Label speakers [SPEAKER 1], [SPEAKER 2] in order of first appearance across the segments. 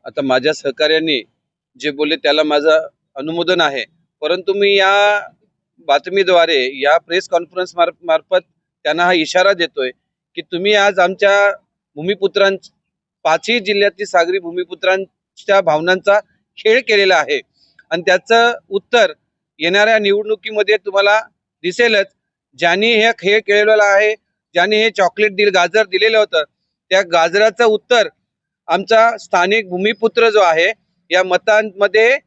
[SPEAKER 1] आता माझ्या सहकार्याने जे बोलले त्याला माझं अनुमोदन आहे, परंतु मी या बातमीद्वारे या प्रेस कॉन्फरन्स मार्फत त्यांना हा इशारा देतोय की तुम्ही आज आमच्या भूमिपुत्रांच्या पाचही जिल्ह्यातील सागरी भूमिपुत्रांच्या भावनांचा खेळ केलेला आहे आणि त्याचं उत्तर येणाऱ्या निवडणुकीमध्ये तुम्हाला दिसेलच। ज्यांनी हे खेळ केलेला आहे, ज्यांनी हे चॉकलेट गाजर दिलेलं होतं, त्या गाजराचं उत्तर आमचा स्थानिक भूमिपुत्र जो आहे या मतांमध्ये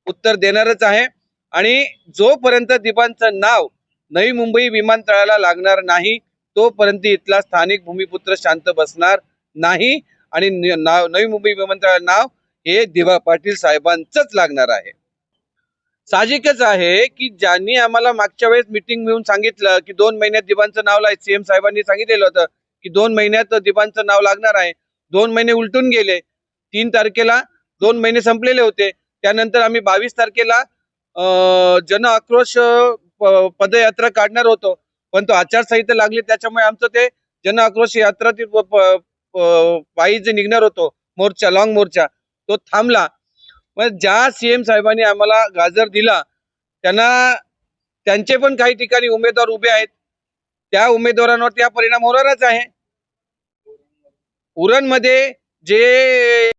[SPEAKER 1] उत्तर देणारच आहे। आणि जोपर्यंत दिबांचं नाव नवी मुंबई विमानतळाला लागणार नाही तोपर्यंत इथला स्थानिक भूमिपुत्र शांत बसणार नाही आणि नवी मुंबई विमानतळाला नाव हे दिबा पाटील साहेबांचंच लागणार आहे। साहजिकच आहे की ज्यांनी आम्हाला मागच्या वेळेस मीटिंग मिळून सांगितलं की 2 महिन्यात दिबांचं नाव सीएम साहेबांनी सांगितलेलं होतं की 2 महिन्यात दिबांचं नाव लागणार आहे। 2 महिने उलटून गेले। 3 तारखेला 2 महिने संपलेले होते। त्यानंतर आम्ही 22 तारखेला जन आक्रोश पदयात्रा काढणार होतो, पण तो आचारसंहिता लागली त्याच्यामुळे आमचं ते जन आक्रोश यात्रा पायी जे निघणार होतो मोर्चा, लॉंग मोर्चा, तो थांबला। मग ज्या सीएम साहेबांनी आम्हाला गाजर दिला त्यांना त्यांचे पण काही ठिकाणी उमेदवार उभे आहेत, त्या उमेदवारांवरती हा परिणाम होणारच आहे। उरणमध्ये जे